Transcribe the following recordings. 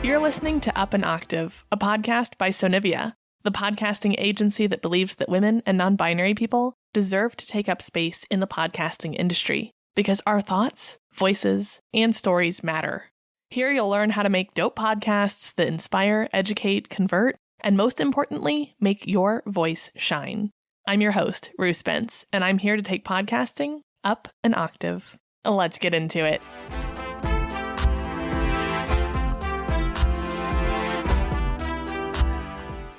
You're listening to Up an Octave, a podcast by Sonivia, the podcasting agency that believes that women and non-binary people deserve to take up space in the podcasting industry because our thoughts, voices, and stories matter. Here you'll learn how to make dope podcasts that inspire, educate, convert, and most importantly, make your voice shine. I'm your host, Ruth Spence, and I'm here to take podcasting up an octave. Let's get into it.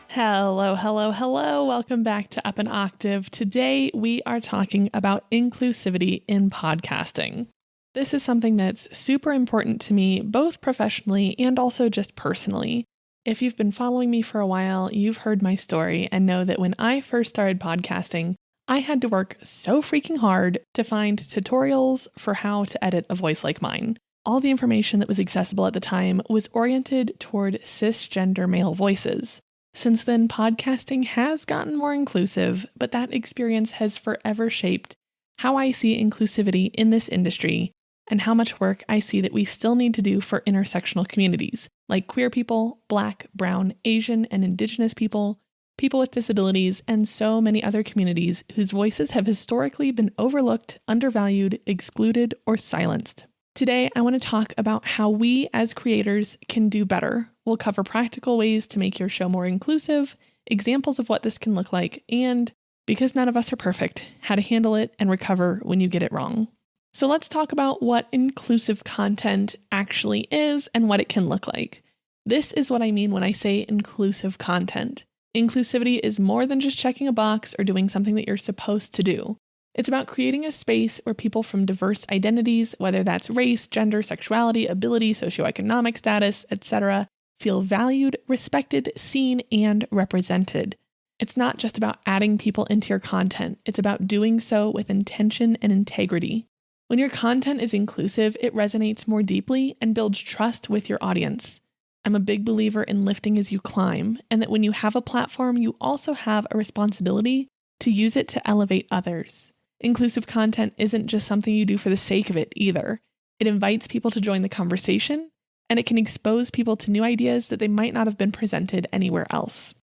Hello. Welcome back to Up an Octave. Today, we are talking about inclusivity in podcasting. This is something that's super important to me, both professionally and also just personally. If you've been following me for a while, you've heard my story and know that when I first started podcasting, I had to work so freaking hard to find tutorials for how to edit a voice like mine. All the information that was accessible at the time was oriented toward cisgender male voices. Since then, podcasting has gotten more inclusive, but that experience has forever shaped how I see inclusivity in this industry and how much work I see that we still need to do for intersectional communities, like queer people, Black, Brown, Asian, and Indigenous people, people with disabilities, and so many other communities whose voices have historically been overlooked, undervalued, excluded, or silenced. Today, I want to talk about how we as creators can do better. We'll cover practical ways to make your show more inclusive, examples of what this can look like, and, because none of us are perfect, how to handle it and recover when you get it wrong. So let's talk about what inclusive content actually is and what it can look like. This is what I mean when I say inclusive content. Inclusivity is more than just checking a box or doing something that you're supposed to do. It's about creating a space where people from diverse identities, whether that's race, gender, sexuality, ability, socioeconomic status, etc., feel valued, respected, seen, and represented. It's not just about adding people into your content. It's about doing so with intention and integrity. When your content is inclusive, it resonates more deeply and builds trust with your audience. I'm a big believer in lifting as you climb, and that when you have a platform, you also have a responsibility to use it to elevate others. Inclusive content isn't just something you do for the sake of it either. It invites people to join the conversation, and it can expose people to new ideas that they might not have been presented anywhere else.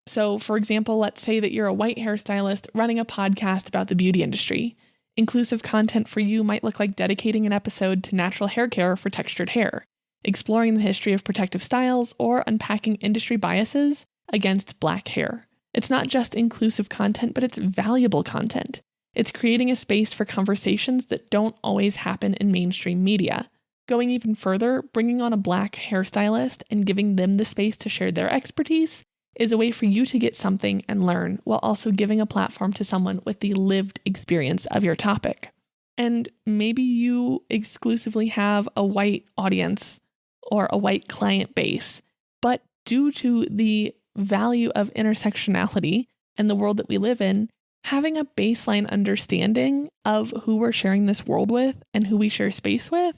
So, for example, let's say that you're a white hairstylist running a podcast about the beauty industry. Inclusive content for you might look like dedicating an episode to natural hair care for textured hair, exploring the history of protective styles, or unpacking industry biases against Black hair. It's not just inclusive content, but it's valuable content. It's creating a space for conversations that don't always happen in mainstream media. Going even further, bringing on a Black hairstylist and giving them the space to share their expertise is a way for you to get something and learn, while also giving a platform to someone with the lived experience of your topic. And maybe you exclusively have a white audience or a white client base, but due to the value of intersectionality and the world that we live in, having a baseline understanding of who we're sharing this world with and who we share space with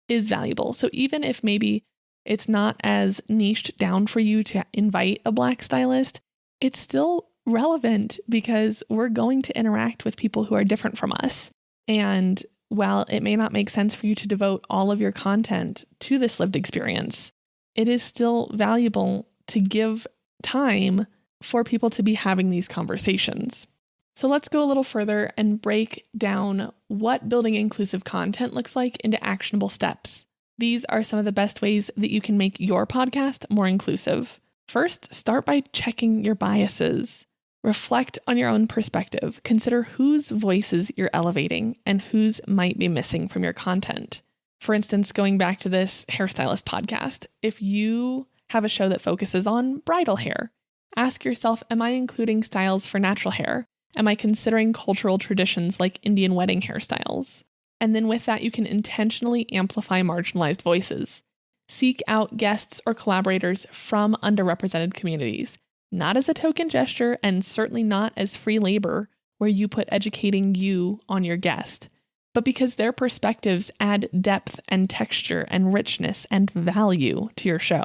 is valuable. So even if maybe it's not as niched down for you to invite a Black stylist, it's still relevant because we're going to interact with people who are different from us. And while it may not make sense for you to devote all of your content to this lived experience, it is still valuable to give time for people to be having these conversations. So let's go a little further and break down what building inclusive content looks like into actionable steps. These are some of the best ways that you can make your podcast more inclusive. First, start by checking your biases. Reflect on your own perspective. Consider whose voices you're elevating and whose might be missing from your content. For instance, going back to this hairstylist podcast, if you have a show that focuses on bridal hair, ask yourself, am I including styles for natural hair? Am I considering cultural traditions like Indian wedding hairstyles? And then with that, you can intentionally amplify marginalized voices. Seek out guests or collaborators from underrepresented communities, not as a token gesture and certainly not as free labor where you put educating you on your guest, but because their perspectives add depth and texture and richness and value to your show.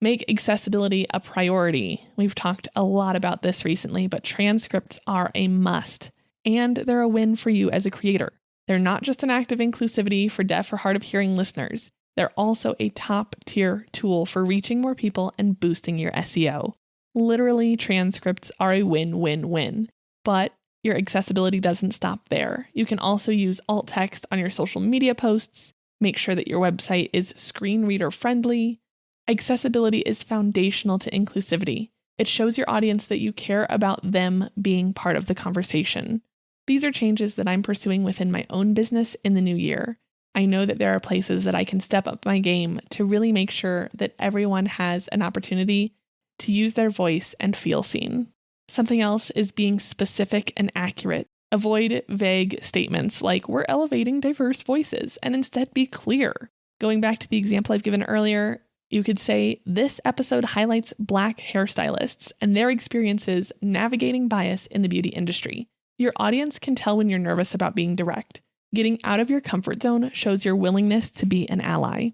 Make accessibility a priority. We've talked a lot about this recently, but transcripts are a must, and they're a win for you as a creator. They're not just an act of inclusivity for deaf or hard of hearing listeners. They're also a top tier tool for reaching more people and boosting your SEO. Literally, transcripts are a win-win-win. But your accessibility doesn't stop there. You can also use alt text on your social media posts. Make sure that your website is screen reader friendly. Accessibility is foundational to inclusivity. It shows your audience that you care about them being part of the conversation. These are changes that I'm pursuing within my own business in the new year. I know that there are places that I can step up my game to really make sure that everyone has an opportunity to use their voice and feel seen. Something else is being specific and accurate. Avoid vague statements like we're elevating diverse voices and instead be clear. Going back to the example I've given earlier, you could say this episode highlights Black hairstylists and their experiences navigating bias in the beauty industry. Your audience can tell when you're nervous about being direct. Getting out of your comfort zone shows your willingness to be an ally.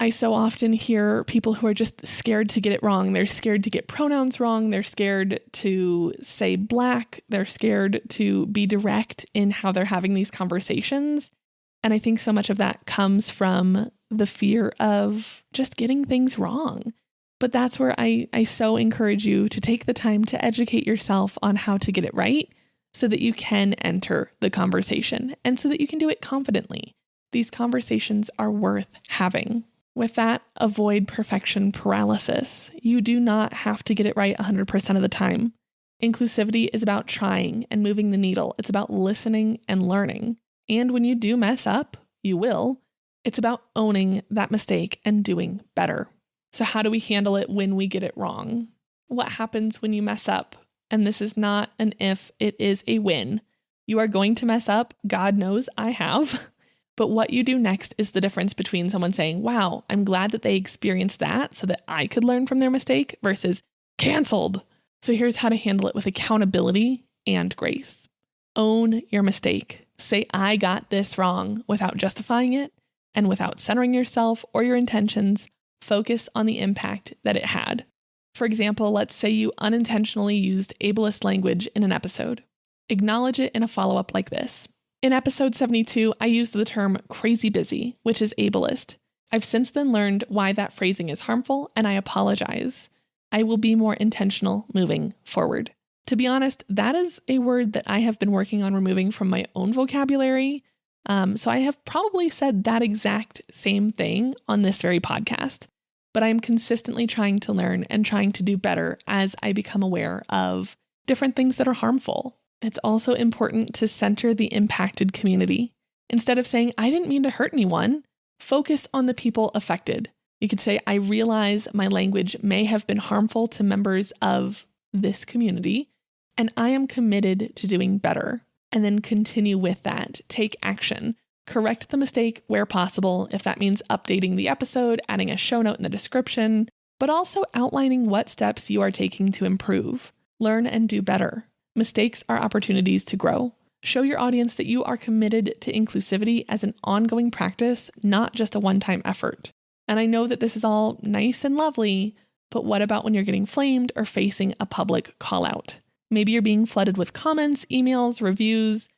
I so often hear people who are just scared to get it wrong. They're scared to get pronouns wrong. They're scared to say Black. They're scared to be direct in how they're having these conversations. And I think so much of that comes from the fear of just getting things wrong. But that's where I so encourage you to take the time to educate yourself on how to get it right so that you can enter the conversation and so that you can do it confidently. These conversations are worth having. With that, avoid perfection paralysis. You do not have to get it right 100% of the time. Inclusivity is about trying and moving the needle. It's about listening and learning. And when you do mess up, you will. It's about owning that mistake and doing better. So how do we handle it when we get it wrong? What happens when you mess up? And this is not an if, it is a when. You are going to mess up. God knows I have. But what you do next is the difference between someone saying, wow, I'm glad that they experienced that so that I could learn from their mistake versus canceled. So here's how to handle it with accountability and grace. Own your mistake. Say, I got this wrong without justifying it and without centering yourself or your intentions. Focus on the impact that it had. For example, let's say you unintentionally used ableist language in an episode. Acknowledge it in a follow-up like this. In episode 72, I used the term crazy busy, which is ableist. I've since then learned why that phrasing is harmful, and I apologize. I will be more intentional moving forward. To be honest, that is a word that I have been working on removing from my own vocabulary. So I have probably said that exact same thing on this very podcast. But I'm consistently trying to learn and trying to do better as I become aware of different things that are harmful. It's also important to center the impacted community. Instead of saying, I didn't mean to hurt anyone, focus on the people affected. You could say, I realize my language may have been harmful to members of this community, and I am committed to doing better. And then continue with that. Take action. Correct the mistake where possible, if that means updating the episode, adding a show note in the description, but also outlining what steps you are taking to improve. Learn and do better. Mistakes are opportunities to grow. Show your audience that you are committed to inclusivity as an ongoing practice, not just a one-time effort. And I know that this is all nice and lovely, but what about when you're getting flamed or facing a public call-out? Maybe you're being flooded with comments, emails, reviews,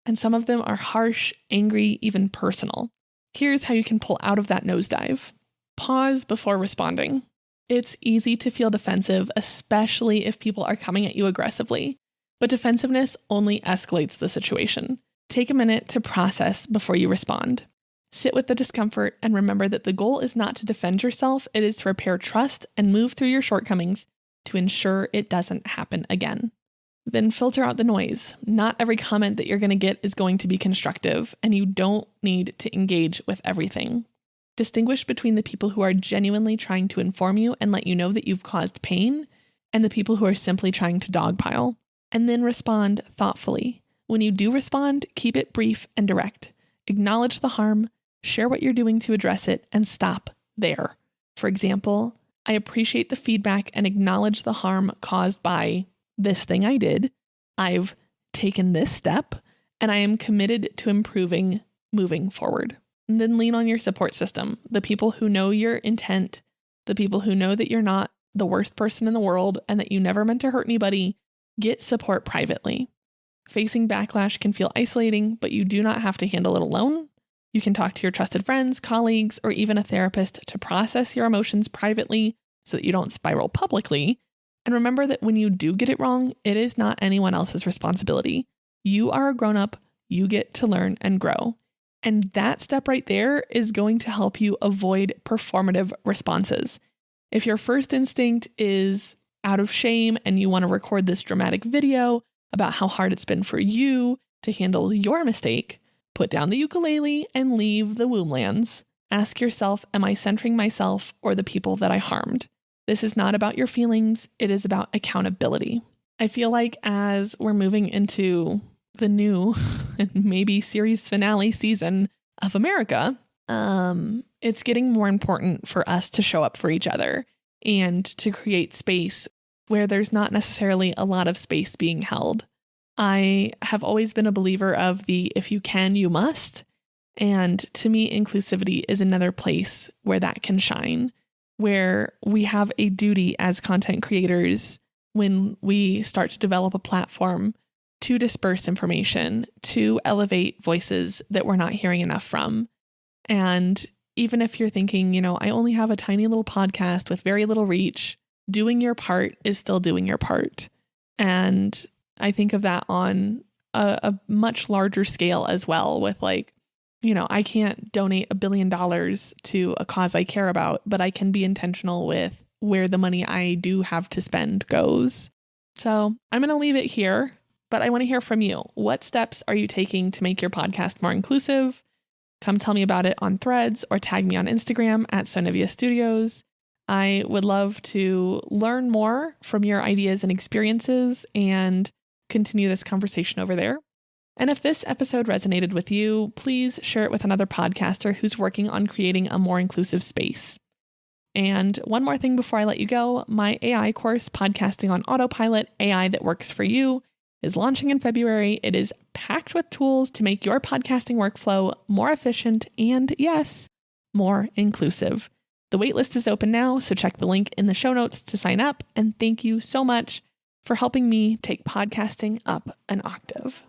and some of them are harsh, angry, even personal. Here's how you can pull out of that nosedive. Pause before responding. It's easy to feel defensive, especially if people are coming at you aggressively. But defensiveness only escalates the situation. Take a minute to process before you respond. Sit with the discomfort and remember that the goal is not to defend yourself, it is to repair trust and move through your shortcomings to ensure it doesn't happen again. Then filter out the noise. Not every comment that you're going to get is going to be constructive, and you don't need to engage with everything. Distinguish between the people who are genuinely trying to inform you and let you know that you've caused pain, and the people who are simply trying to dogpile. And then respond thoughtfully. When you do respond, keep it brief and direct. Acknowledge the harm, share what you're doing to address it, and stop there. For example, I appreciate the feedback and acknowledge the harm caused by this thing I did. I've taken this step, and I am committed to improving moving forward. And then lean on your support system, the people who know your intent, the people who know that you're not the worst person in the world and that you never meant to hurt anybody. Get support privately. Facing backlash can feel isolating, but you do not have to handle it alone. You can talk to your trusted friends, colleagues, or even a therapist to process your emotions privately so that you don't spiral publicly. And remember that when you do get it wrong, it is not anyone else's responsibility. You are a grown-up, you get to learn and grow. And that step right there is going to help you avoid performative responses. If your first instinct is out of shame and you want to record this dramatic video about how hard it's been for you to handle your mistake, put down the ukulele and leave the womblands. Ask yourself, am I centering myself or the people that I harmed? This is not about your feelings. It is about accountability. I feel like as we're moving into the new and maybe series finale season of America, it's getting more important for us to show up for each other and to create space where there's not necessarily a lot of space being held. I have always been a believer of the if you can, you must. And to me, inclusivity is another place where that can shine, where we have a duty as content creators when we start to develop a platform to disperse information, to elevate voices that we're not hearing enough from. And even if you're thinking, I only have a tiny little podcast with very little reach, doing your part is still doing your part. And I think of that on a much larger scale as well with I can't donate $1 billion to a cause I care about, but I can be intentional with where the money I do have to spend goes. So I'm going to leave it here, but I want to hear from you. What steps are you taking to make your podcast more inclusive? Come tell me about it on Threads or tag me on Instagram at Sonivia Studios. I would love to learn more from your ideas and experiences and continue this conversation over there. And if this episode resonated with you, please share it with another podcaster who's working on creating a more inclusive space. And one more thing before I let you go, my AI course, Podcasting on Autopilot, AI that Works for You, is launching in February. It is packed with tools to make your podcasting workflow more efficient and, yes, more inclusive. The waitlist is open now, so check the link in the show notes to sign up. And thank you so much for helping me take podcasting up an octave.